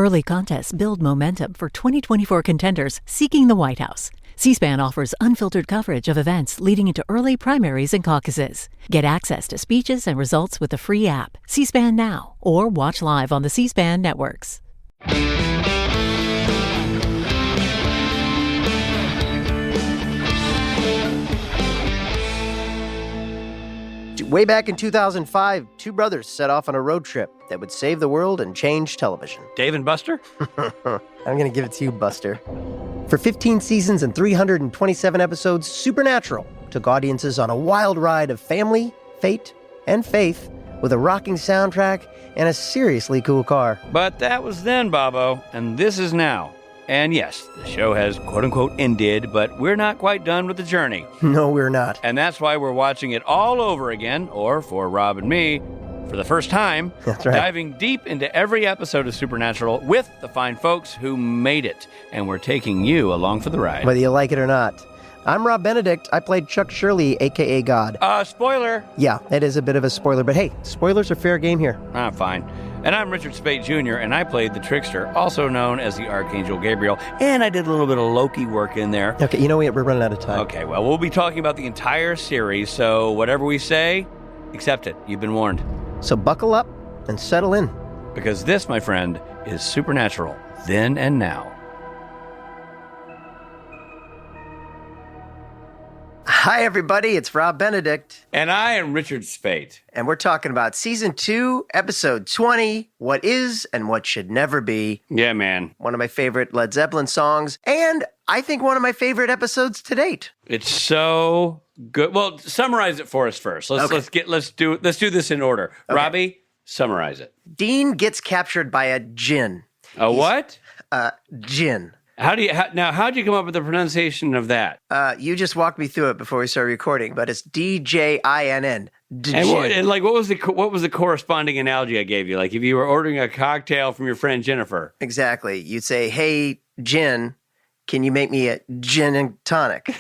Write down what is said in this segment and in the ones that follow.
Early contests build momentum for 2024 contenders seeking the White House. C-SPAN offers unfiltered coverage of events leading into early primaries and caucuses. Get access to speeches and results with the free app, C-SPAN Now, or watch live on the C-SPAN networks. Way back in 2005, two brothers set off on a road trip that would save the world and change television. Dave and Buster? I'm going to give it to you, Buster. For 15 seasons and 327 episodes, Supernatural took audiences on a wild ride of family, fate, and faith with a rocking soundtrack and a seriously cool car. But that was then, Bobo, and this is now. And yes, the show has quote-unquote ended, but we're not quite done with the journey. No, we're not. And that's why we're watching it all over again, or for Rob and me, for the first time, That's right. Diving deep into every episode of Supernatural with the fine folks who made it. And we're taking you along for the ride. Whether you like it or not. I'm Rob Benedict. I played Chuck Shirley, a.k.a. God. Spoiler. Yeah, it is a bit of a spoiler, but hey, spoilers are fair game here. Fine. And I'm Richard Speight Jr., and I played the Trickster, also known as the Archangel Gabriel, and I did a little bit of Loki work in there. Okay, you know what? We're running out of time. Okay, well, we'll be talking about the entire series, so whatever we say, accept it. You've been warned. So buckle up and settle in. Because this, my friend, is Supernatural, then and now. Hi, everybody. It's Rob Benedict. And I am Richard Speight. And we're talking about Season 2, Episode 20, What Is and What Should Never Be. Yeah, man. One of my favorite Led Zeppelin songs, and I think one of my favorite episodes to date. It's so good. Well, summarize it for us first. Let's do this in order. Okay. Robbie, summarize it. Dean gets captured by a djinn. What? Djinn. How'd you come up with the pronunciation of that? You just walked me through it before we started recording, but it's D-J-I-N-N. And what was the corresponding analogy I gave you? Like if you were ordering a cocktail from your friend Jennifer. Exactly. You'd say, "Hey, Gin, can you make me a gin and tonic?"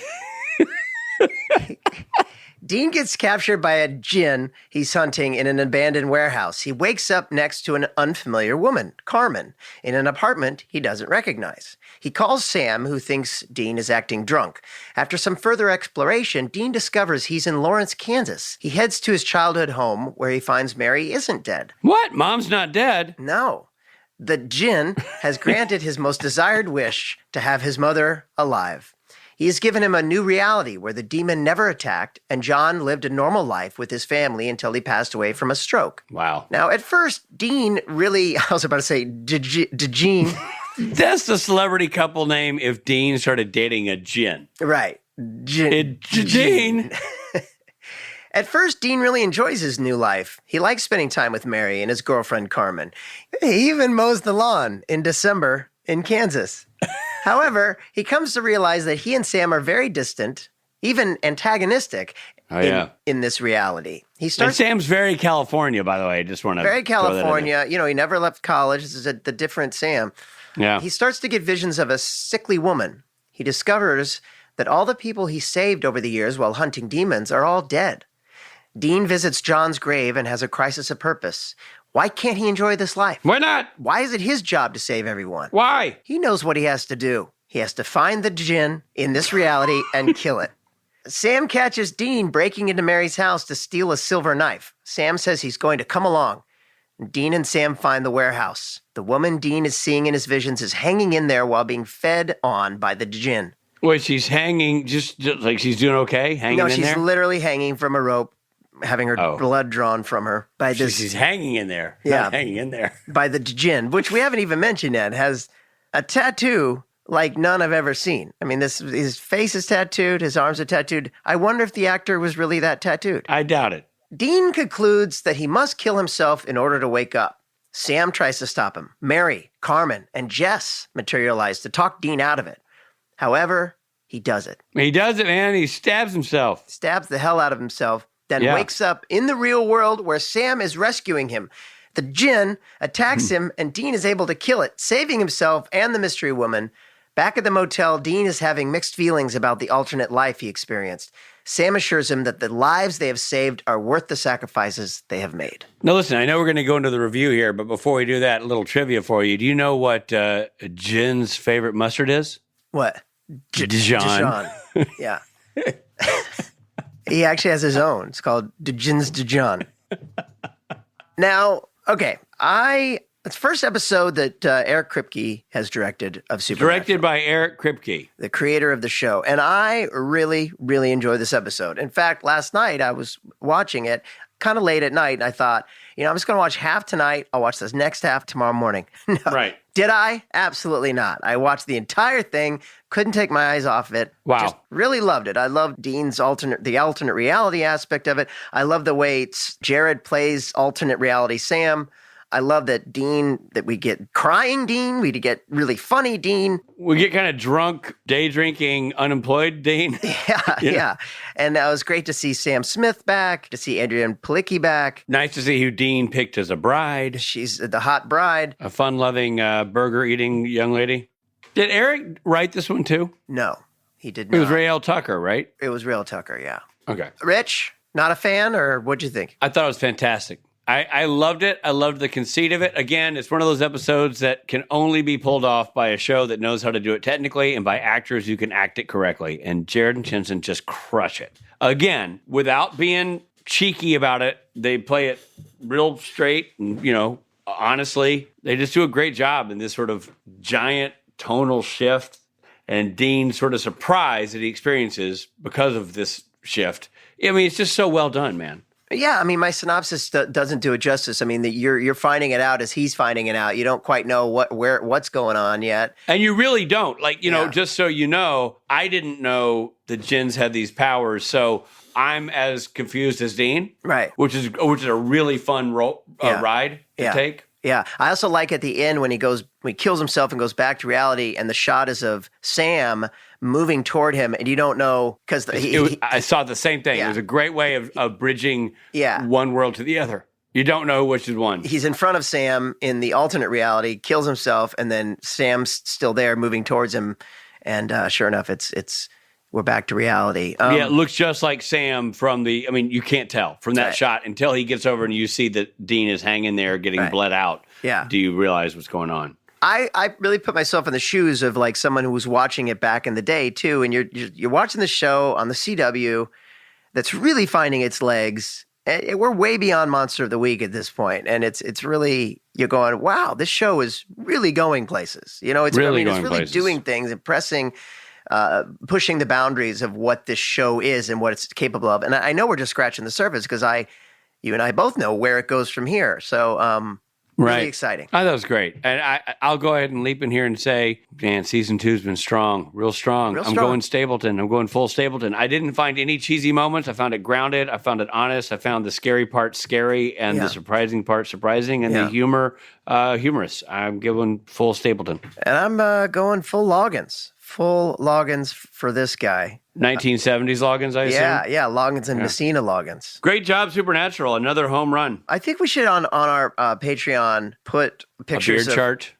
Dean gets captured by a djinn he's hunting in an abandoned warehouse. He wakes up next to an unfamiliar woman, Carmen, in an apartment he doesn't recognize. He calls Sam, who thinks Dean is acting drunk. After some further exploration, Dean discovers he's in Lawrence, Kansas. He heads to his childhood home, where he finds Mary isn't dead. What? Mom's not dead? No. The djinn has granted his most desired wish to have his mother alive. He has given him a new reality where the demon never attacked, and John lived a normal life with his family until he passed away from a stroke. Wow. Now, at first, Dean really, I was about to say, Dean. That's the celebrity couple name if Dean started dating a djinn. Right. Dean. At first, Dean really enjoys his new life. He likes spending time with Mary and his girlfriend, Carmen. He even mows the lawn in December in Kansas. However, he comes to realize that he and Sam are very distant, even antagonistic in this reality. And Sam's very California, by the way. I just want to very California. You know, he never left college. This is the different Sam. Yeah. He starts to get visions of a sickly woman. He discovers that all the people he saved over the years while hunting demons are all dead. Dean visits John's grave and has a crisis of purpose. Why can't he enjoy this life? Why not? Why is it his job to save everyone? Why? He knows what he has to do. He has to find the djinn in this reality and kill it. Sam catches Dean breaking into Mary's house to steal a silver knife. Sam says he's going to come along. Dean and Sam find the warehouse. The woman Dean is seeing in his visions is hanging in there while being fed on by the djinn. Wait, she's hanging just like she's doing okay? Hanging in there? No, she's literally hanging from a rope, having her blood drawn from her by this. She's hanging in there. Yeah. Not hanging in there. By the djinn, which we haven't even mentioned yet, has a tattoo like none I've ever seen. I mean, his face is tattooed, his arms are tattooed. I wonder if the actor was really that tattooed. I doubt it. Dean concludes that he must kill himself in order to wake up. Sam tries to stop him. Mary, Carmen, and Jess materialize to talk Dean out of it. However, he does it. He does it, man. He stabs himself. Stabs the hell out of himself, then wakes up in the real world where Sam is rescuing him. The djinn attacks him, and Dean is able to kill it, saving himself and the mystery woman. Back at the motel, Dean is having mixed feelings about the alternate life he experienced. Sam assures him that the lives they have saved are worth the sacrifices they have made. Now, listen, I know we're going to go into the review here, but before we do that, a little trivia for you. Do you know what Jin's favorite mustard is? What? Dijon. Yeah. He actually has his own. It's called Jin's Dijon. Now, okay, it's the first episode that Eric Kripke has directed of Supernatural. Directed by Eric Kripke, the creator of the show. And I really, really enjoyed this episode. In fact, last night I was watching it kind of late at night, and I thought, I'm just going to watch half tonight. I'll watch this next half tomorrow morning. No. Right. Did I? Absolutely not. I watched the entire thing, couldn't take my eyes off it. Wow. Just really loved it. I love Dean's the alternate reality aspect of it. I love the way Jared plays alternate reality Sam. I love that we get crying Dean, we get really funny Dean. We get kind of drunk, day drinking, unemployed Dean. Yeah. And it was great to see Sam Smith back, to see Adrienne Palicki back. Nice to see who Dean picked as a bride. She's the hot bride. A fun-loving, burger-eating young lady. Did Eric write this one too? No, he did not. It was Ray L. Tucker, right? It was Ray Tucker, yeah. Okay. Rich, not a fan, or what'd you think? I thought it was fantastic. I loved it. I loved the conceit of it. Again, it's one of those episodes that can only be pulled off by a show that knows how to do it technically and by actors who can act it correctly. And Jared and Chinson just crush it. Again, without being cheeky about it, they play it real straight and, honestly, they just do a great job in this sort of giant tonal shift. And Dean sort of surprised that he experiences because of this shift. I mean, it's just so well done, man. Yeah, I mean, my synopsis doesn't do it justice. I mean, that you're finding it out as he's finding it out. You don't quite know what's going on yet, and you really don't. Just so you know, I didn't know that Jin's had these powers, so I'm as confused as Dean. Right, which is a really fun ride to take. Yeah, I also like at the end when he kills himself and goes back to reality, and the shot is of Sam moving toward him, and you don't know because I saw the same thing. Yeah. It was a great way of bridging one world to the other. You don't know which is one. He's in front of Sam in the alternate reality, kills himself, and then Sam's still there, moving towards him, and sure enough, it's we're back to reality. It looks just like Sam from you can't tell from that shot until he gets over and you see that Dean is hanging there getting bled out. Yeah. Do you realize what's going on? I really put myself in the shoes of like someone who was watching it back in the day too, and you're watching the show on the CW that's really finding its legs. And we're way beyond Monster of the Week at this point, and it's really you're going, wow, this show is really going places. It's really doing things, impressing. Pushing the boundaries of what this show is and what it's capable of. And I know we're just scratching the surface because you and I both know where it goes from here. So, really exciting. I thought it was great. And I'll go ahead and leap in here and say, man, season 2's been strong, real strong. I'm going Stapleton. I'm going full Stapleton. I didn't find any cheesy moments. I found it grounded. I found it honest. I found the scary part scary and the surprising part surprising and the humor humorous. I'm going full Stapleton. And I'm going full Loggins. Full Loggins for this guy. 1970s Loggins, I assume? Yeah, Loggins and Messina Loggins. Great job, Supernatural. Another home run. I think we should on our Patreon put pictures beard chart.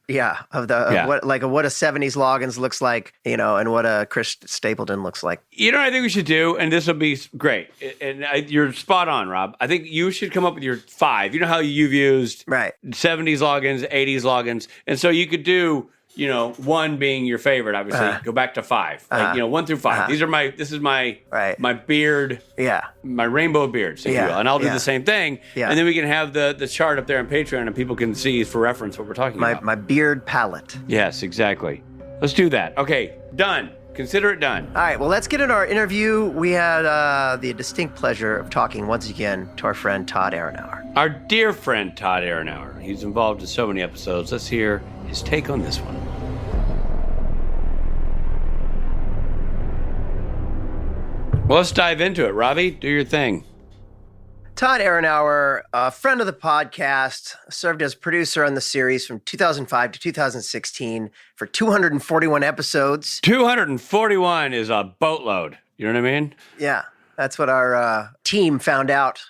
Of what a 70s Loggins looks like, and what a Chris Stapleton looks like. I think we should do, and this will be great. And you're spot on, Rob. I think you should come up with your 5. You know how you've used 70s Loggins, 80s Loggins, and so you could do 1 being your favorite, obviously. Go back to 5. 1 through 5. This is my beard. Yeah. My rainbow beards, if you will. And I'll do the same thing. Yeah. And then we can have the chart up there on Patreon and people can see for reference what we're talking about. My beard palette. Yes, exactly. Let's do that. Okay, done. Consider it done. All right, well, let's get into our interview. We had the distinct pleasure of talking once again to our friend Todd Aronauer. Our dear friend Todd Aronauer. He's involved in so many episodes. Let's hear his take on this one. Well, let's dive into it. Ravi, do your thing. Todd Aronauer, a friend of the podcast, served as producer on the series from 2005 to 2016 for 241 episodes. 241 is a boatload. You know what I mean? Yeah, that's what our team found out.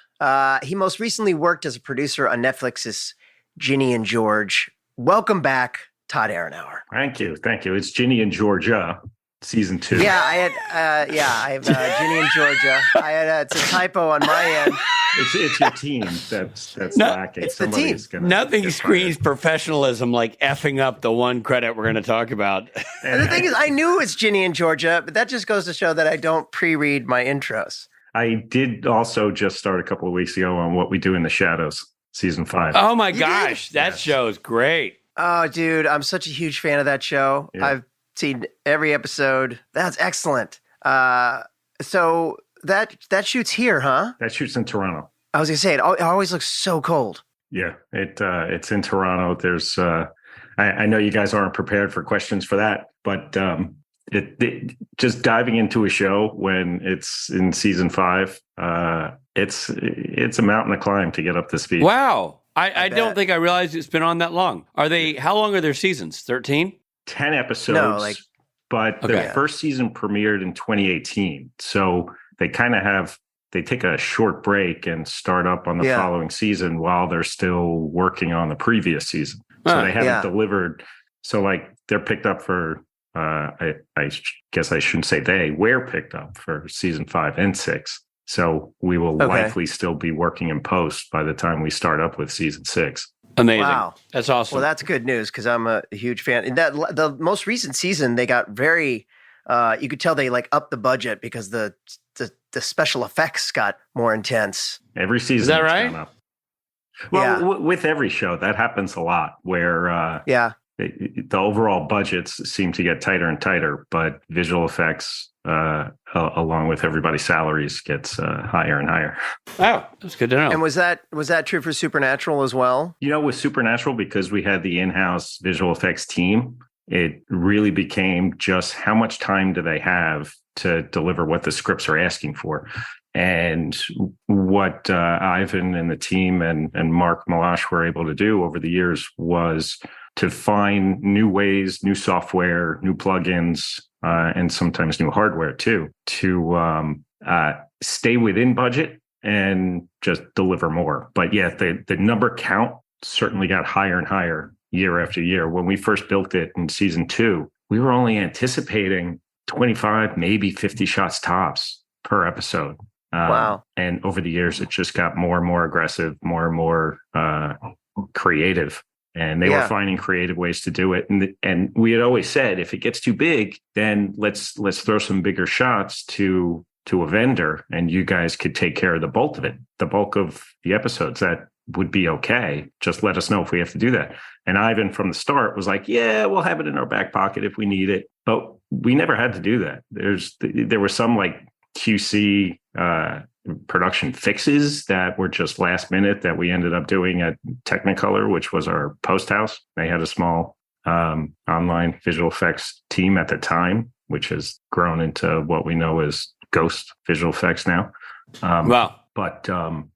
He most recently worked as a producer on Netflix's Ginny and George. Welcome back, Todd Aronauer. Thank you. It's Ginny and Georgia, season 2. Yeah, I have Ginny and Georgia. It's a typo on my end. It's your team that's lacking. It's the team. Nothing screams professionalism like effing up the one credit we're going to talk about. And the thing is, I knew it's Ginny and Georgia, but that just goes to show that I don't pre-read my intros. I did also just start a couple of weeks ago on What We Do in the Shadows, season 5. Oh my gosh, that show is great. Oh, dude, I'm such a huge fan of that show. Yeah. I've seen every episode. That's excellent. So that shoots here, huh? That shoots in Toronto. I was gonna say it always looks so cold. Yeah, it's in Toronto. There's I know you guys aren't prepared for questions for that, but it just diving into a show when it's in season 5, it's a mountain to climb to get up to speed. Wow. I don't think I realized it's been on that long. How long are their seasons? 13? 10 episodes. But the first season premiered in 2018. So they kind of they take a short break and start up on the following season while they're still working on the previous season. So they haven't delivered. So they're picked up for, I guess I shouldn't say we're picked up for season 5 and 6. So we will likely still be working in post by the time we start up with season 6. Amazing. Wow. That's awesome. Well, that's good news because I'm a huge fan. And the most recent season, they got very, you could tell they upped the budget because the special effects got more intense. Every season. Is that right? Well, with every show, that happens a lot where the overall budgets seem to get tighter and tighter, but visual effects, along with everybody's salaries, gets higher and higher. Oh, that's good to know. And was that true for Supernatural as well? With Supernatural, because we had the in-house visual effects team, it really became just how much time do they have to deliver what the scripts are asking for. And what Ivan and the team and Mark Malash were able to do over the years was to find new ways, new software, new plugins, and sometimes new hardware too, to stay within budget and just deliver more. But the number count certainly got higher and higher year after year. When we first built it in season 2, we were only anticipating 25, maybe 50 shots tops per episode. Wow. And over the years, it just got more and more aggressive, more and more creative. And they were finding creative ways to do it. And we had always said, if it gets too big, then let's throw some bigger shots to a vendor, and you guys could take care of the bulk of it, the bulk of the episodes. That would be okay. Just let us know if we have to do that. And Ivan from the start was like, yeah, we'll have it in our back pocket if we need it. But we never had to do that. There were some QC production fixes that were just last minute that we ended up doing at Technicolor, which was our post house. They had a small online visual effects team at the time, which has grown into what we know as Ghost Visual Effects now. Wow. But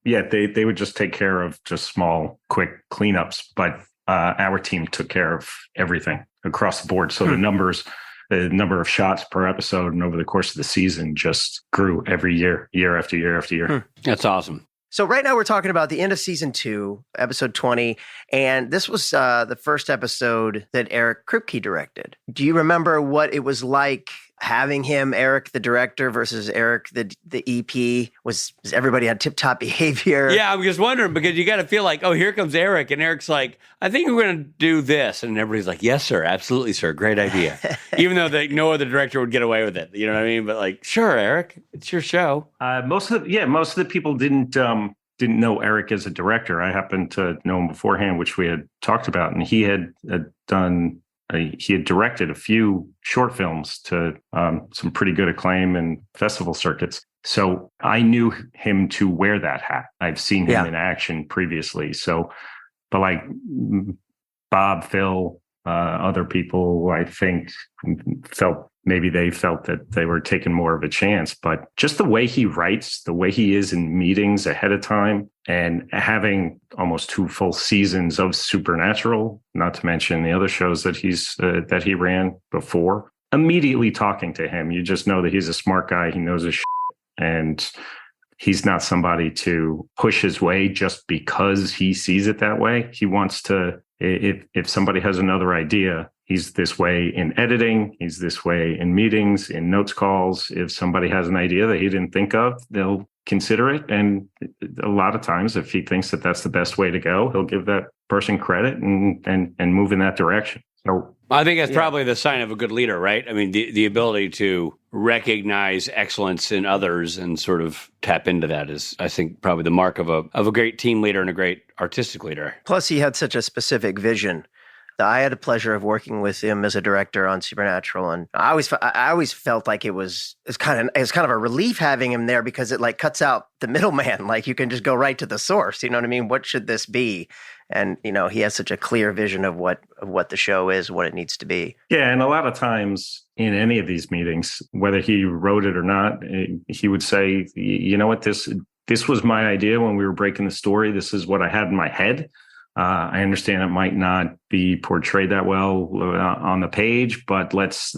they would just take care of just small, quick cleanups. But our team took care of everything across the board. So the number of shots per episode and over the course of the season just grew every year, year after year after year. That's awesome. So right now we're talking about the end of season 2, episode 20, and this was the first episode that Eric Kripke directed. Do you remember what it was like having him, Eric, the director, versus Eric, the EP? Was everybody on tip-top behavior? Yeah, I'm just wondering, because you got to feel like, oh, here comes Eric, and Eric's like, I think we're going to do this, and everybody's like, yes, sir, absolutely, sir, great idea. Even though no other director would get away with it, you know what I mean? But sure, Eric, it's your show. Most of the people didn't know Eric as a director. I happened to know him beforehand, which we had talked about, and he had directed a few short films to some pretty good acclaim and festival circuits. So I knew him to wear that hat. I've seen him in action previously. So, but Bob, Phil, other people, I think, felt that they were taking more of a chance. But just the way he writes, the way he is in meetings ahead of time, and having almost 2 full seasons of Supernatural, not to mention the other shows that that he ran before, immediately talking to him, you just know that he's a smart guy. He knows his shit, and he's not somebody to push his way just because he sees it that way. He wants to If somebody has another idea, he's this way in editing, he's this way in meetings, in notes calls. If somebody has an idea that he didn't think of, they'll consider it. And a lot of times, if he thinks that that's the best way to go, he'll give that person credit and move in that direction. So I think that's probably the sign of a good leader, right? I mean, the ability to recognize excellence in others and sort of tap into that is, I think, probably the mark of a great team leader and a great artistic leader. Plus, he had such a specific vision. I had the pleasure of working with him as a director on Supernatural, and I always felt like it was kind of a relief having him there, because it like cuts out the middleman. Like, you can just go right to the source. You know what I mean? What should this be? And he has such a clear vision of what the show is, what it needs to be. Yeah, and a lot of times in any of these meetings, whether he wrote it or not, he would say, "You know what? This was my idea when we were breaking the story. This is what I had in my head. I understand it might not be portrayed that well on the page, but let's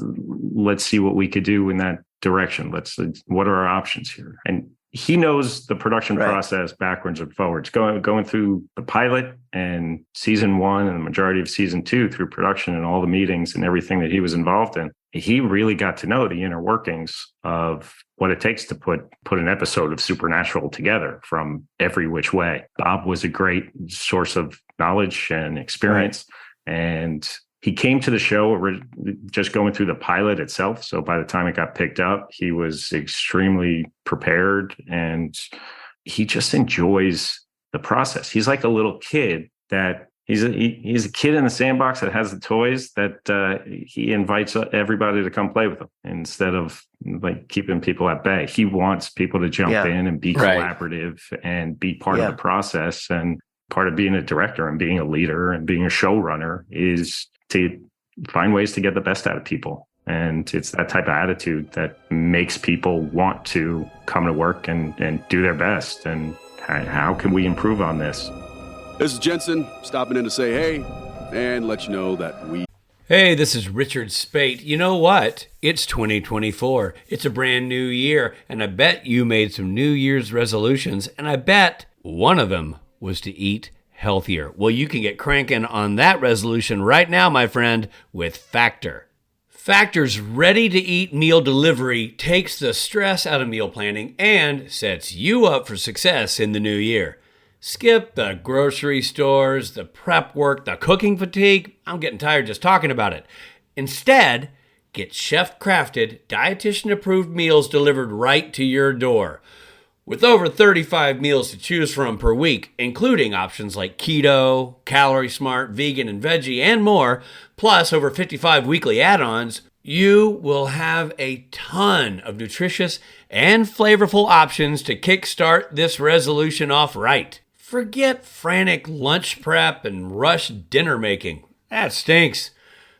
see what we could do in that direction. What are our options here?" And he knows the production process backwards and forwards, going through the pilot and season 1 and the majority of season 2 through production and all the meetings and everything that he was involved in. He really got to know the inner workings of what it takes to put an episode of Supernatural together from every which way. Bob was a great source of knowledge and experience, and he came to the show just going through the pilot itself. So by the time it got picked up, he was extremely prepared, and he just enjoys the process. He's like a little kid that he's a kid in the sandbox that has the toys that he invites everybody to come play with him instead of like keeping people at bay. He wants people to jump in and be collaborative and be part of the process. And part of being a director and being a leader and being a showrunner is to find ways to get the best out of people. And it's that type of attitude that makes people want to come to work and do their best. And how can we improve on this? This is Jensen, stopping in to say hey and let you know that we... Hey, this is Richard Spate. You know what? It's 2024. It's a brand new year, and I bet you made some New Year's resolutions, and I bet one of them was to eat healthier. Well, you can get cranking on that resolution right now, my friend, with Factor. Factor's ready-to-eat meal delivery takes the stress out of meal planning and sets you up for success in the new year. Skip the grocery stores, the prep work, the cooking fatigue. I'm getting tired just talking about it. Instead, get chef-crafted, dietitian-approved meals delivered right to your door. With over 35 meals to choose from per week, including options like keto, calorie smart, vegan, and veggie, and more, plus over 55 weekly add-ons, you will have a ton of nutritious and flavorful options to kickstart this resolution off right. Forget frantic lunch prep and rush dinner making. That stinks.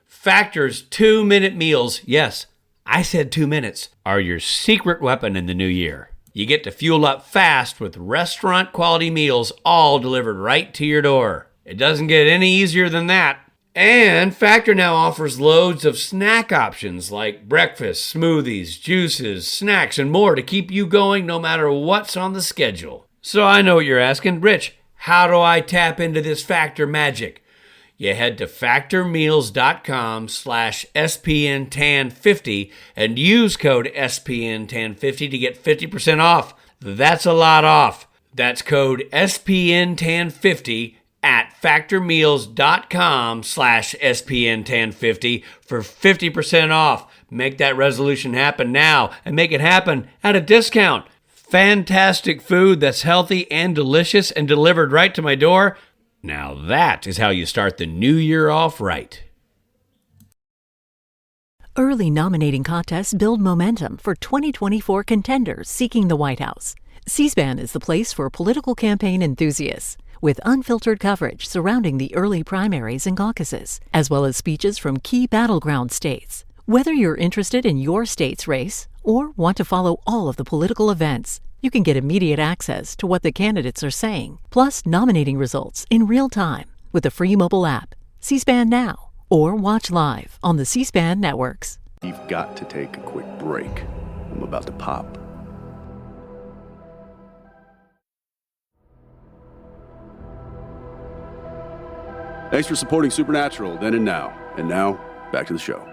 Factor's 2-minute meals, yes, I said 2 minutes, are your secret weapon in the new year. You get to fuel up fast with restaurant-quality meals all delivered right to your door. It doesn't get any easier than that. And Factor now offers loads of snack options like breakfast, smoothies, juices, snacks, and more to keep you going no matter what's on the schedule. So I know what you're asking, Rich, how do I tap into this Factor magic? You head to factormeals.com/SPNTAN50 and use code SPNTAN50 to get 50% off. That's a lot off. That's code SPNTAN50 at factormeals.com/SPNTAN50 for 50% off. Make that resolution happen now and make it happen at a discount. Fantastic food that's healthy and delicious and delivered right to my door. Now that is how you start the new year off right. Early nominating contests build momentum for 2024 contenders seeking the White House. C-SPAN is the place for political campaign enthusiasts, with unfiltered coverage surrounding the early primaries and caucuses, as well as speeches from key battleground states. Whether you're interested in your state's race or want to follow all of the political events, you can get immediate access to what the candidates are saying, plus nominating results in real time with the free mobile app, C-SPAN Now, or watch live on the C-SPAN networks. We've got to take a quick break. I'm about to pop. Thanks for supporting Supernatural then and now. And now, back to the show.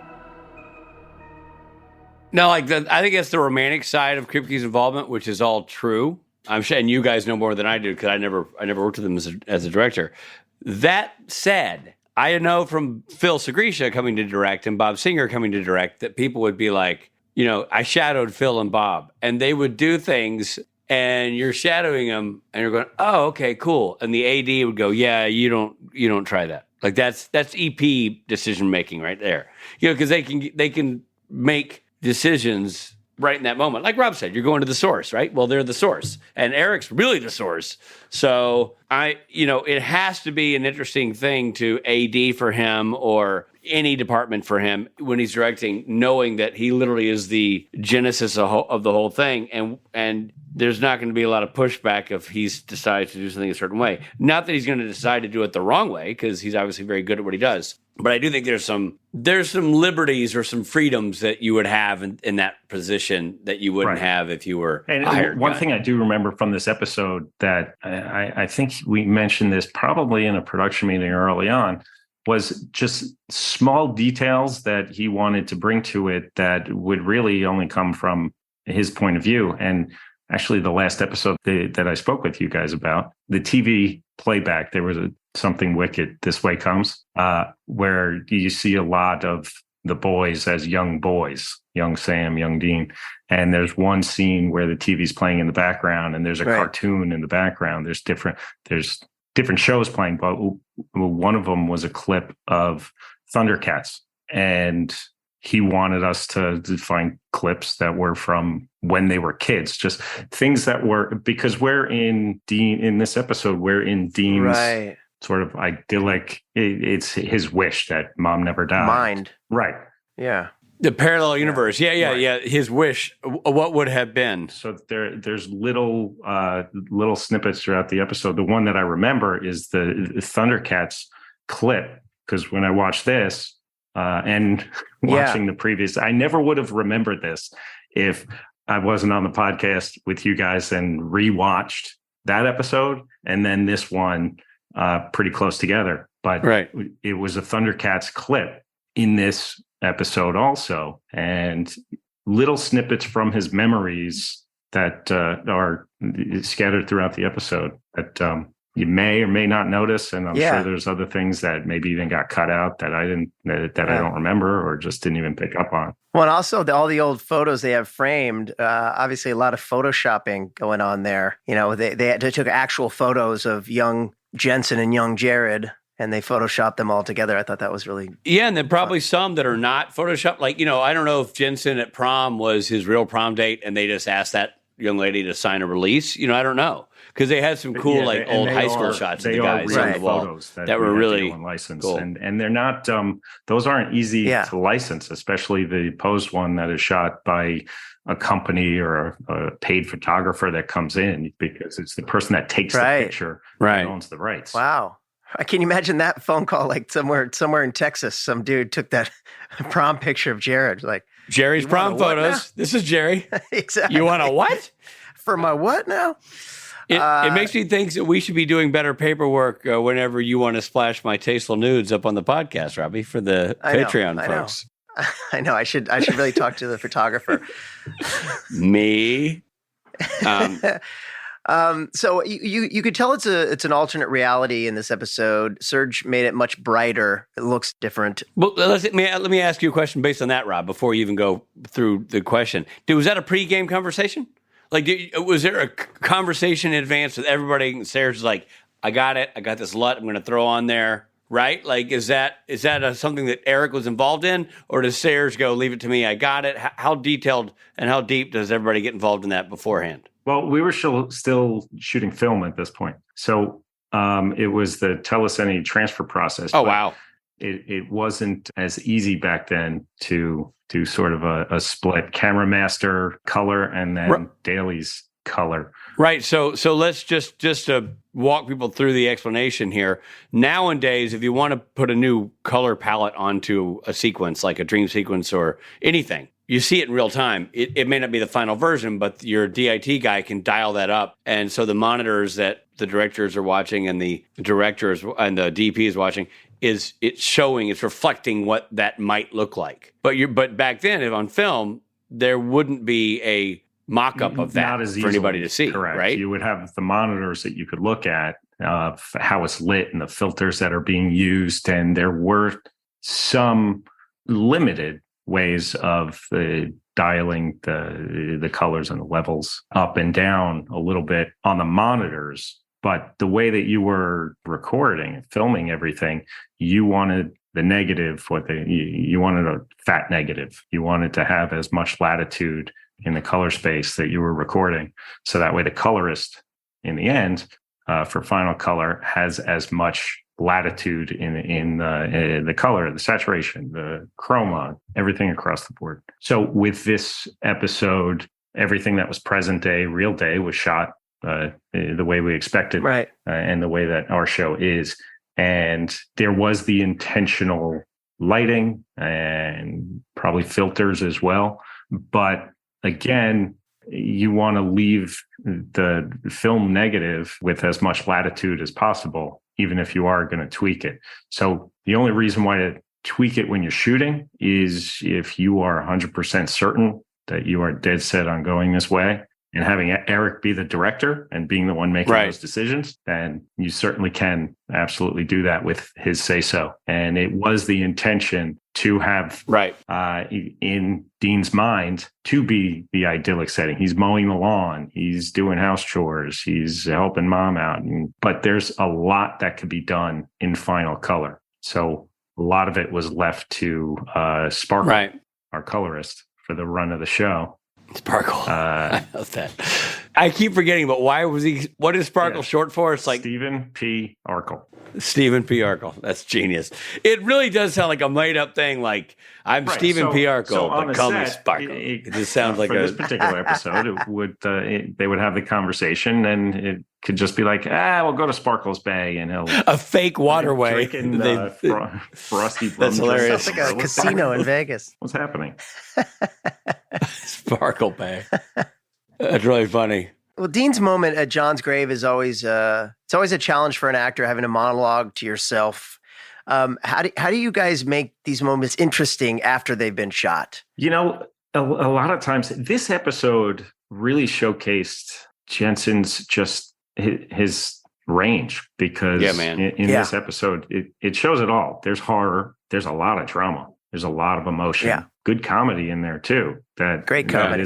No, I think that's the romantic side of Kripke's involvement, which is all true. I'm sure, and you guys know more than I do because I never worked with him as a director. That said, I know from Phil Segresha coming to direct and Bob Singer coming to direct that people would be like, I shadowed Phil and Bob, and they would do things, and you're shadowing them, and you're going, oh, okay, cool, and the AD would go, yeah, you don't try that. Like that's EP decision making right there, because they can make decisions right in that moment. Like Rob said, you're going to the source, right? Well, they're the source, and Eric's really the source. So it has to be an interesting thing to AD for him or any department for him when he's directing, knowing that he literally is the genesis of the whole thing, and there's not going to be a lot of pushback if he's decided to do something a certain way. Not that he's going to decide to do it the wrong way, because he's obviously very good at what he does. But I do think there's some liberties or some freedoms that you would have in that position that you wouldn't have if you were hired. One thing I do remember from this episode that I think we mentioned this probably in a production meeting early on was just small details that he wanted to bring to it that would really only come from his point of view. And actually, the last episode that I spoke with you guys about, the TV playback, there was something wicked, This Way Comes, where you see a lot of the boys as young boys, young Sam, young Dean. And there's one scene where the TV's playing in the background and there's a cartoon in the background. There's different shows playing, but one of them was a clip of Thundercats. And he wanted us to find clips that were from when they were kids, just things that were, because in this episode, we're in Dean's sort of idyllic, it's his wish that mom never died. Mind. Right. Yeah. The parallel universe. Yeah. His wish, what would have been. So there's little snippets throughout the episode. The one that I remember is the Thundercats clip, because when I watched this and watching the previous, I never would have remembered this if I wasn't on the podcast with you guys and rewatched that episode and then this one pretty close together. But it was a Thundercats clip in this episode also, and little snippets from his memories that are scattered throughout the episode that you may or may not notice, and I'm sure there's other things that maybe even got cut out that I don't remember or just didn't even pick up on. Well, and also all the old photos they have framed, obviously a lot of photoshopping going on there. They took actual photos of young Jensen and young Jared, and they photoshopped them all together. I thought that was really and then probably some that are not photoshopped. Like, I don't know if Jensen at prom was his real prom date and they just asked that young lady to sign a release. I don't know. Because they had some cool old high school shots of the guys on the wall that were really cool. And they're not, those aren't easy to license, especially the posed one that is shot by a company or a paid photographer that comes in, because it's the person that takes the picture that owns the rights. Wow. Can you imagine that phone call, like somewhere in Texas, some dude took that prom picture of Jared, like Jerry's prom photos. This is Jerry. Exactly. You want a what? For my what now? It makes me think that we should be doing better paperwork whenever you want to splash my tasteful nudes up on the podcast, Robbie, for the Patreon folks. I know. I should really talk to the photographer. Me. So you could tell it's an alternate reality in this episode. Serge made it much brighter. It looks different. Well, let me ask you a question based on that, Rob, before you even go through the question. Was that a pregame conversation? Like, was there a conversation in advance with everybody? Serge was like, I got it. I got this LUT I'm going to throw on there. Right? Like, is that something that Eric was involved in? Or does Serge go, leave it to me, I got it? How detailed and how deep does everybody get involved in that beforehand? Well, we were still shooting film at this point. So it was the telecine transfer process. Oh, wow. It wasn't as easy back then to do sort of a split camera master color and then dailies color. Right. So let's just to walk people through the explanation here. Nowadays, if you want to put a new color palette onto a sequence, like a dream sequence or anything, you see it in real time. It may not be the final version, but your DIT guy can dial that up. And so the monitors that the directors are watching and the directors and the DP is watching, it's reflecting what that might look like. But back then, if on film, there wouldn't be a mock-up of that for anybody to see. Correct. Right? You would have the monitors that you could look at, how it's lit and the filters that are being used. And there were some limited ways of dialing the colors and the levels up and down a little bit on the monitors. But the way that you were recording and filming everything, you wanted the negative, you wanted a fat negative. You wanted to have as much latitude in the color space that you were recording. So that way the colorist in the end, for final color, has as much latitude in the color, the saturation, the chroma, everything across the board. So with this episode, everything that was present day, real day, was shot the way we expected, right? And the way that our show is. And there was the intentional lighting and probably filters as well. But again, you want to leave the film negative with as much latitude as possible, even if you are going to tweak it. So the only reason why to tweak it when you're shooting is if you are 100% certain that you are dead set on going this way. And having Eric be the director and being the one making those decisions, then you certainly can absolutely do that with his say-so. And it was the intention to have, in Dean's mind, to be the idyllic setting. He's mowing the lawn. He's doing house chores. He's helping mom out. But there's a lot that could be done in final color. So a lot of it was left to Sparkle, our colorist, for the run of the show. Sparkle. I love that. I keep forgetting, but why was he? What is Sparkle short for? It's like Stephen P. Arkle. Stephen P. Arkle. That's genius. It really does sound like a made up thing. Like I'm Stephen P. Arkle, but call me Sparkle. It just sounds like this particular episode. It would they would have the conversation, and it could just be like, we'll go to Sparkle's Bay, and he'll a fake waterway. Drinking frosty. That's hilarious. Sounds like a casino in Vegas. What's happening? Sparkle Bay. That's really funny. Well, Dean's moment at John's grave is always it's always a challenge for an actor, having a monologue to yourself. How do you guys make these moments interesting after they've been shot? You know, a lot of times this episode really showcased Jensen's just his range, because in this episode it shows it all. There's horror, there's a lot of drama, there's a lot of emotion, good comedy in there too. That great comedy,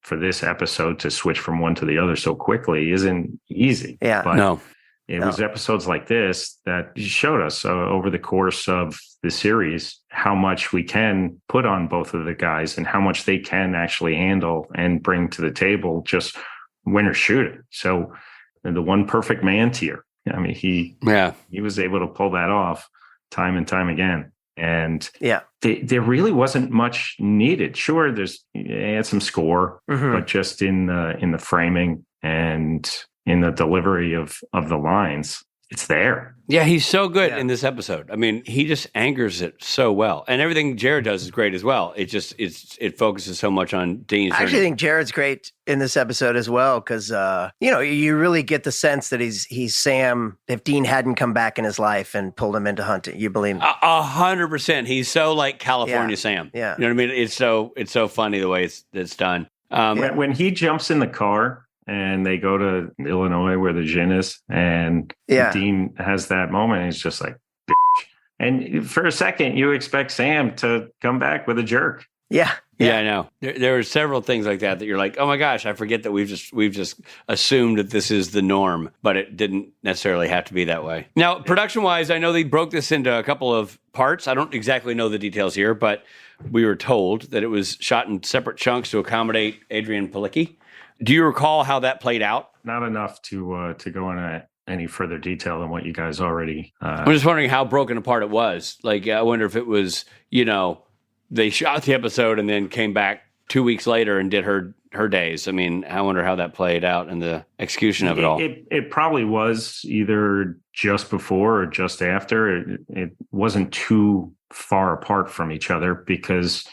for this episode to switch from one to the other so quickly isn't easy. But it was episodes like this that showed us over the course of the series how much we can put on both of the guys and how much they can actually handle and bring to the table just when you're shooting. So the one perfect man tier. I mean, he was able to pull that off time and time again. And there really wasn't much needed. Sure, there's some score, but just in the framing and in the delivery of the lines, it's there. Yeah, he's so good in this episode. I mean, he just angers it so well, and everything Jared does is great as well. It focuses so much on Dean's. I actually think Jared's great in this episode as well, because you really get the sense that he's Sam. If Dean hadn't come back in his life and pulled him into hunting, you believe me? 100%. He's so like California Sam. Yeah, you know what I mean? It's so funny the way it's done. When he jumps in the car and they go to Illinois where the gin is, and Dean has that moment, and he's just like, bitch. And for a second, you expect Sam to come back with a jerk. Yeah, I know. There were several things like that you're like, oh my gosh, I forget that we've just assumed that this is the norm, but it didn't necessarily have to be that way. Now, production-wise, I know they broke this into a couple of parts. I don't exactly know the details here, but we were told that it was shot in separate chunks to accommodate Adrian Palicki. Do you recall how that played out? Not enough to go into any further detail than what you guys already. I'm just wondering how broken apart it was. Like, I wonder if it was, they shot the episode and then came back 2 weeks later and did her days. I mean, I wonder how that played out in the execution of it all. It probably was either just before or just after. It wasn't too far apart from each other because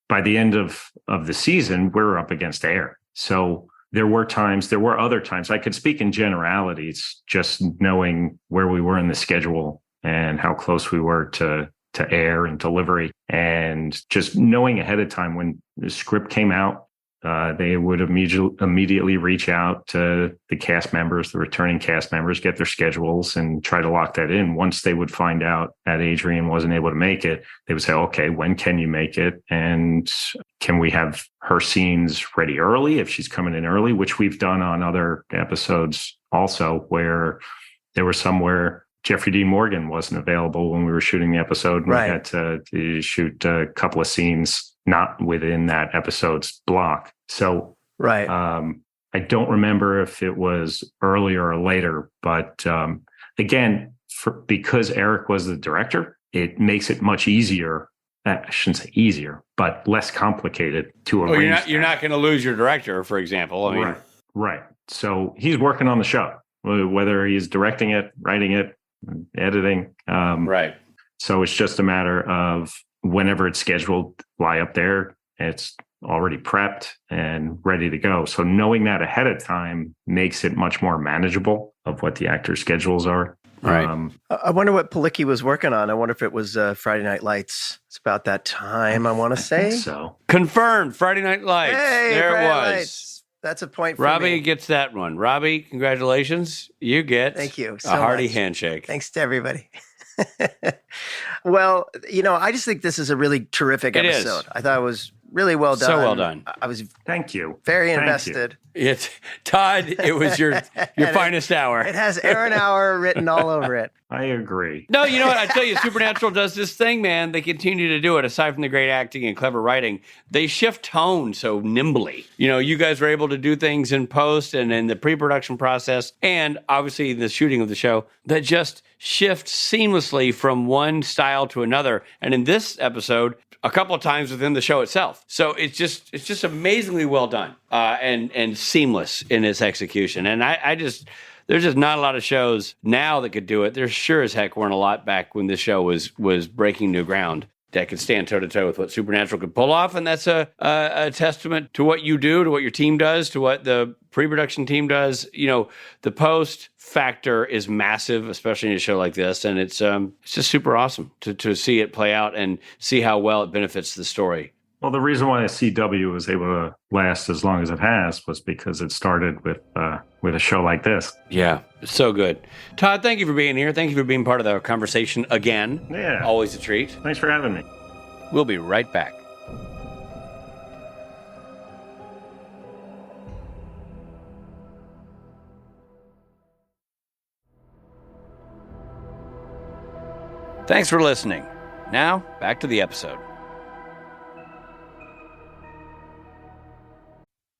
by the end of the season, we're up against air. So there were other times. I could speak in generalities, just knowing where we were in the schedule and how close we were to air and delivery, and just knowing ahead of time when the script came out, they would immediately reach out to the cast members, the returning cast members, get their schedules and try to lock that in. Once they would find out that Adrienne wasn't able to make it, they would say, okay, when can you make it? And can we have her scenes ready early if she's coming in early, which we've done on other episodes also, where there was somewhere Jeffrey Dean Morgan wasn't available when we were shooting the episode. Right. We had to shoot a couple of scenes not within that episode's block. So right. I don't remember if it was earlier or later, but again, because Eric was the director, it makes it much easier. I shouldn't say easier, but less complicated to arrange. Well, you're not going to lose your director, for example. I mean, right. So he's working on the show, whether he's directing it, writing it, editing. Right. So it's just a matter of whenever it's scheduled, fly up there. It's already prepped and ready to go. So knowing that ahead of time makes it much more manageable of what the actors' schedules are. Right. I wonder what Palicki was working on. I wonder if it was Friday Night Lights. It's about that time, I want to say. So confirmed, Friday Night Lights. Hey, there Friday it was. Lights. That's a point for Robbie me. gets that one. Robbie, congratulations. You get Thank you so a hearty much. handshake. Thanks to everybody. Well, I just think this is a really terrific episode. I thought it was really well done. So well done. I was thank you. very invested. It's Todd. It was your finest hour. It has Aronauer written all over it. I agree. No, you know what? I tell you, Supernatural does this thing, man. They continue to do it. Aside from the great acting and clever writing, they shift tone so nimbly. You guys were able to do things in post and in the pre-production process, and obviously the shooting of the show that just shift seamlessly from one style to another. And in this episode, a couple of times within the show itself. So it's just amazingly well done and seamless in its execution. And there's just not a lot of shows now that could do it. There sure as heck weren't a lot back when this show was breaking new ground that could stand toe-to-toe with what Supernatural could pull off. And that's a testament to what you do, to what your team does, to what the pre-production team does. The post factor is massive, especially in a show like this. And it's just super awesome to see it play out and see how well it benefits the story. Well, the reason why the CW was able to last as long as it has was because it started with a show like this. Yeah, so good. Todd, thank you for being here. Thank you for being part of the conversation again. Yeah. Always a treat. Thanks for having me. We'll be right back. Thanks for listening. Now, back to the episode.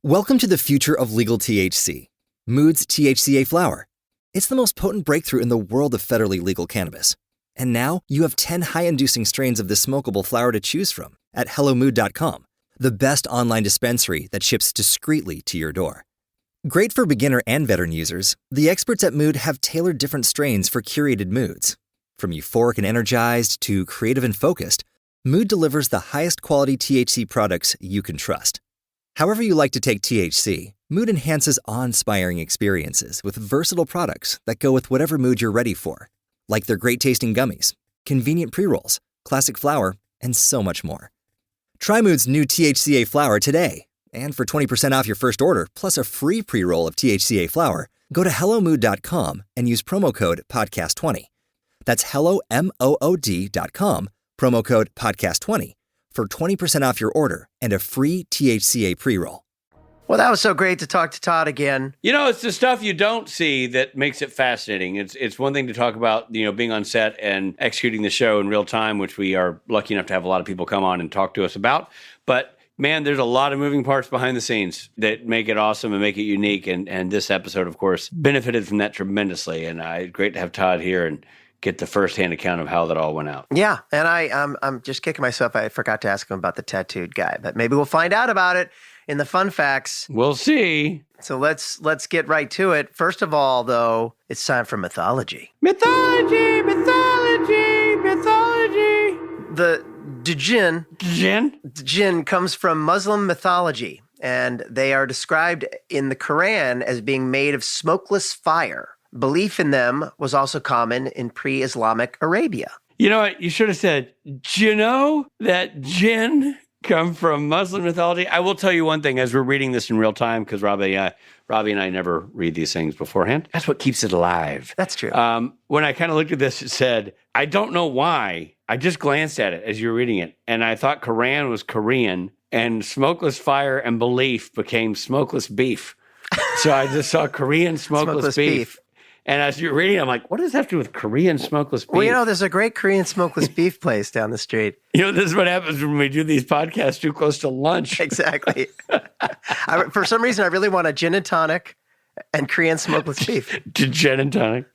Welcome to the future of legal THC, Mood's THCA flower. It's the most potent breakthrough in the world of federally legal cannabis. And now you have 10 high-inducing strains of this smokable flower to choose from at HelloMood.com, the best online dispensary that ships discreetly to your door. Great for beginner and veteran users, the experts at Mood have tailored different strains for curated moods. From euphoric and energized to creative and focused, Mood delivers the highest quality THC products you can trust. However you like to take THC, Mood enhances awe-inspiring experiences with versatile products that go with whatever mood you're ready for, like their great-tasting gummies, convenient pre-rolls, classic flower, and so much more. Try Mood's new THCA flower today, and for 20% off your first order plus a free pre-roll of THCA flower, go to HelloMood.com and use promo code podcast20. That's HelloMood.com, promo code podcast20. For 20% off your order and a free THCA pre-roll. Well, that was so great to talk to Todd again. It's the stuff you don't see that makes it fascinating. It's one thing to talk about, being on set and executing the show in real time, which we are lucky enough to have a lot of people come on and talk to us about. But man, there's a lot of moving parts behind the scenes that make it awesome and make it unique. And this episode, of course, benefited from that tremendously. And great to have Todd here and get the firsthand account of how that all went out. Yeah, and I'm just kicking myself. I forgot to ask him about the tattooed guy, but maybe we'll find out about it in the fun facts. We'll see. So let's get right to it. First of all, though, it's time for mythology. Mythology, mythology, mythology. The Djinn. Djinn comes from Muslim mythology, and they are described in the Quran as being made of smokeless fire. Belief in them was also common in pre-Islamic Arabia. You know what? You should have said, do you know that jinn come from Muslim mythology? I will tell you one thing as we're reading this in real time, because Robbie and I never read these things beforehand. That's what keeps it alive. That's true. When I kind of looked at this, it said, I don't know why. I just glanced at it as you were reading it, and I thought Quran was Korean, and smokeless fire and belief became smokeless beef. So I just saw Korean smokeless beef. And as you're reading, I'm like, what does that have to do with Korean smokeless beef? Well, there's a great Korean smokeless beef place down the street. This is what happens when we do these podcasts too close to lunch. Exactly. For some reason, I really want a gin and tonic and Korean smokeless beef. Gin and tonic.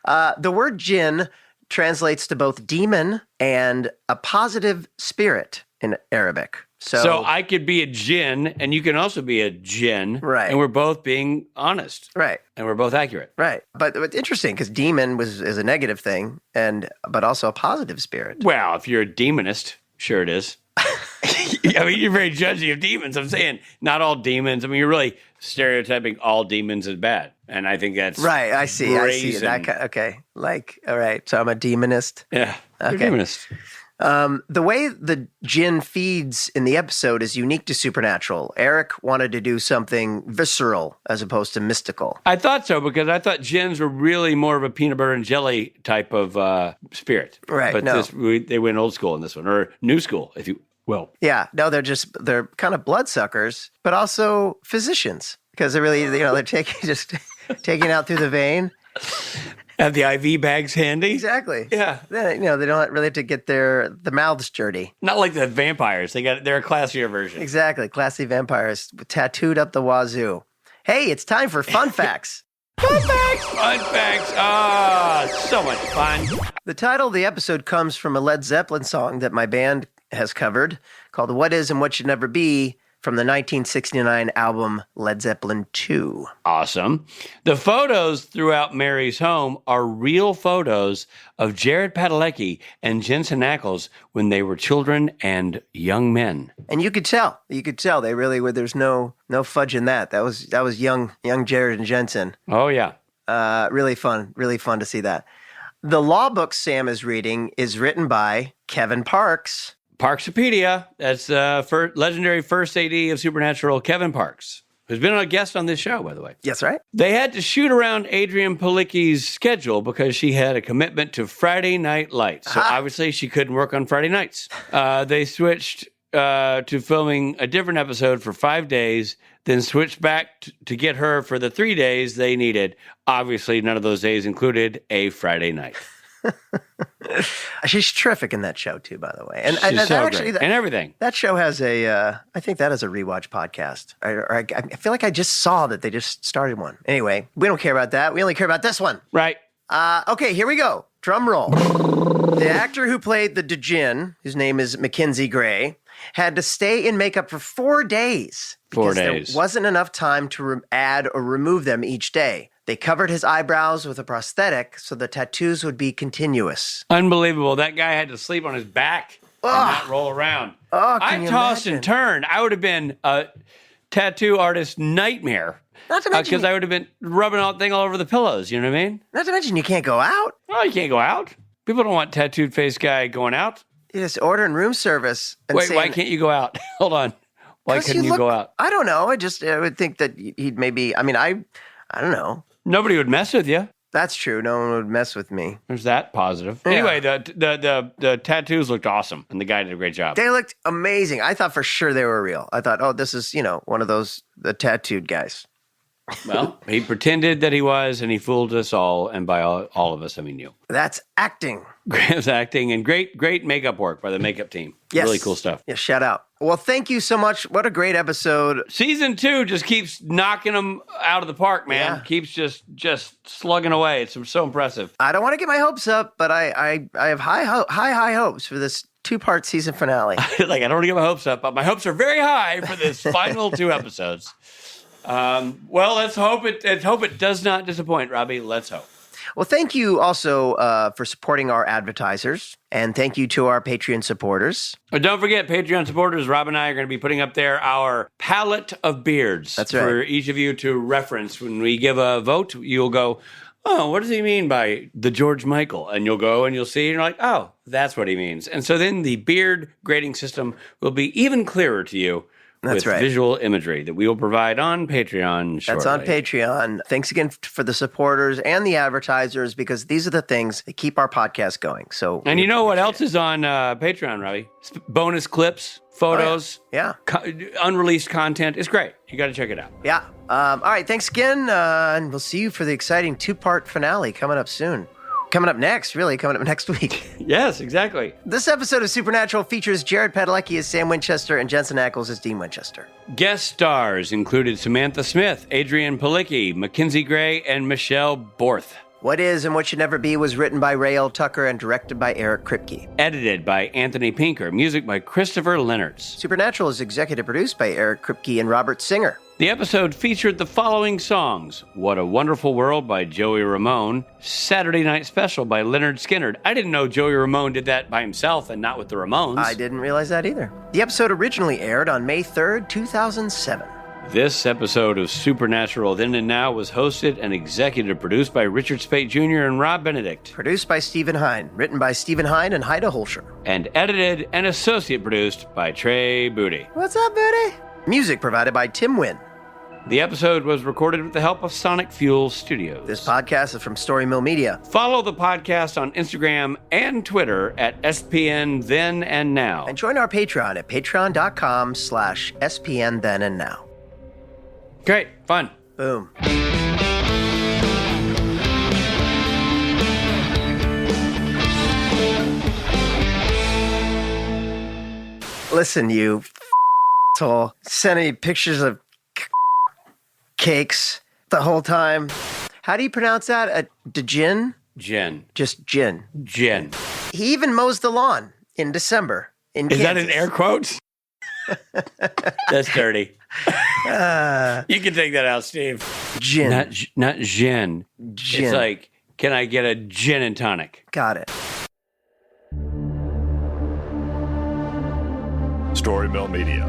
The word jinn translates to both demon and a positive spirit in Arabic. So I could be a jinn, and you can also be a jinn. Right. And we're both being honest. Right. And we're both accurate. Right. But it's interesting because demon is a negative thing, but also a positive spirit. Well, if you're a demonist, sure it is. I mean, you're very judgy of demons. I'm saying not all demons. I mean, you're really stereotyping all demons as bad. And I think that's right. I see. brazen. Okay. All right. So I'm a demonist. Yeah. Okay. You're a demonist. The way the jinn feeds in the episode is unique to Supernatural. Eric wanted to do something visceral as opposed to mystical. I thought so because I thought jinns were really more of a peanut butter and jelly type of spirit. Right. But they went old school in this one, or new school, if you will. Yeah. No, they're kind of bloodsuckers, but also physicians because they're really, they're taking out through the vein. Have the IV bags handy. Exactly. Yeah. They don't really have to get the mouths dirty. Not like the vampires. They're a classier version. Exactly. Classy vampires tattooed up the wazoo. Hey, it's time for fun facts. Fun facts. Fun facts. So much fun. The title of the episode comes from a Led Zeppelin song that my band has covered called What Is and What Should Never Be from the 1969 album Led Zeppelin II. Awesome. The photos throughout Mary's home are real photos of Jared Padalecki and Jensen Ackles when they were children and young men. And you could tell. They really were. There's no fudge in that. That was young Jared and Jensen. Oh, yeah. Really fun to see that. The law book Sam is reading is written by Kevin Parks. Parksopedia. That's legendary first AD of Supernatural, Kevin Parks, who's been a guest on this show, by the way. Yes, right. They had to shoot around Adrienne Palicki's schedule because she had a commitment to Friday Night Lights. So obviously she couldn't work on Friday nights. They switched to filming a different episode for 5 days, then switched back to get her for the 3 days they needed. Obviously, none of those days included a Friday night. She's terrific in that show too, by the way. And She's so actually, great. And everything. That show has I think that is a rewatch podcast. I feel like I just saw that they just started one. Anyway, we don't care about that. We only care about this one. Right. Okay, here we go. Drum roll. The actor who played the Djinn, whose name is Mackenzie Gray, had to stay in makeup for 4 days. Because there wasn't enough time to add or remove them each day. They covered his eyebrows with a prosthetic so the tattoos would be continuous. Unbelievable. That guy had to sleep on his back and not roll around. I tossed and turned. I would have been a tattoo artist nightmare. Not to mention, because I would have been rubbing all thing all over the pillows. You know what I mean? Not to mention you can't go out. Oh, you can't go out. People don't want tattooed face guy going out. You just order in room service. And wait, why can't you go out? Hold on. Why couldn't you go out? I don't know. I would think that he'd maybe. I mean, I don't know. Nobody would mess with you. That's true. No one would mess with me. There's that positive. Yeah. Anyway, the tattoos looked awesome, and the guy did a great job. They looked amazing. I thought for sure they were real. I thought, this is one of the tattooed guys. Well, he pretended that he was, and he fooled us all, and by all of us, I mean you. That's acting. That's acting, and great makeup work by the makeup team. Yes. Really cool stuff. Yeah, shout out. Well, thank you so much. What a great episode. Season 2 just keeps knocking them out of the park, man. Yeah. Keeps just slugging away. It's so impressive. I don't want to get my hopes up, but I have high hopes for this 2-part season finale. Like, I don't want to get my hopes up, but my hopes are very high for this final 2 episodes. Well, let's hope it does not disappoint, Robbie. Let's hope. Well, thank you also for supporting our advertisers, and thank you to our Patreon supporters. But don't forget, Patreon supporters, Rob and I are going to be putting up there our palette of beards. That's right. For each of you to reference. When we give a vote, you'll go, oh, what does he mean by the George Michael? And you'll go and you'll see, and you're like, oh, that's what he means. And so then the beard grading system will be even clearer to you. That's with right. Visual imagery that we will provide on Patreon shortly. That's on Patreon. Thanks again for the supporters and the advertisers, because these are the things that keep our podcast going. So, and you know what else is on Patreon, Robbie? Bonus clips, photos, unreleased content. It's great. You got to check it out. Yeah. All right. Thanks again. And we'll see you for the exciting 2-part finale coming up soon. Coming up next week. Yes, exactly. This episode of Supernatural features Jared Padalecki as Sam Winchester and Jensen Ackles as Dean Winchester. Guest stars included Samantha Smith, Adrienne Palicki, Mackenzie Gray, and Michelle Borth. What Is and What Should Never Be was written by Ray L. Tucker and directed by Eric Kripke. Edited by Anthony Pinker. Music by Christopher Leonards. Supernatural is executive produced by Eric Kripke and Robert Singer. The episode featured the following songs: What a Wonderful World by Joey Ramone, Saturday Night Special by Leonard Skinner. I didn't know Joey Ramone did that by himself and not with the Ramones. I didn't realize that either. The episode originally aired on May 3rd, 2007. This episode of Supernatural Then and Now was hosted and executive produced by Richard Speight Jr. and Rob Benedict. Produced by Stephen Hine. Written by Stephen Hine and Haida Holscher. And edited and associate produced by Trey Booty. What's up, Booty? Music provided by Tim Wynn. The episode was recorded with the help of Sonic Fuel Studios. This podcast is from Story Mill Media. Follow the podcast on Instagram and Twitter at SPN Then and Now. And join our Patreon at patreon.com/SPN Then and Now. Great. Fun. Boom. Listen, you asshole. Sending me pictures of cakes the whole time. How do you pronounce that? Djinn? Jen. Just Jin. Jen. He even mows the lawn in December in Is Kansas. that in air quotes? That's dirty. You can take that out, Steve. Gin. Not Jen. Gin. It's like, can I get a gin and tonic? Got it. Story Mill Media.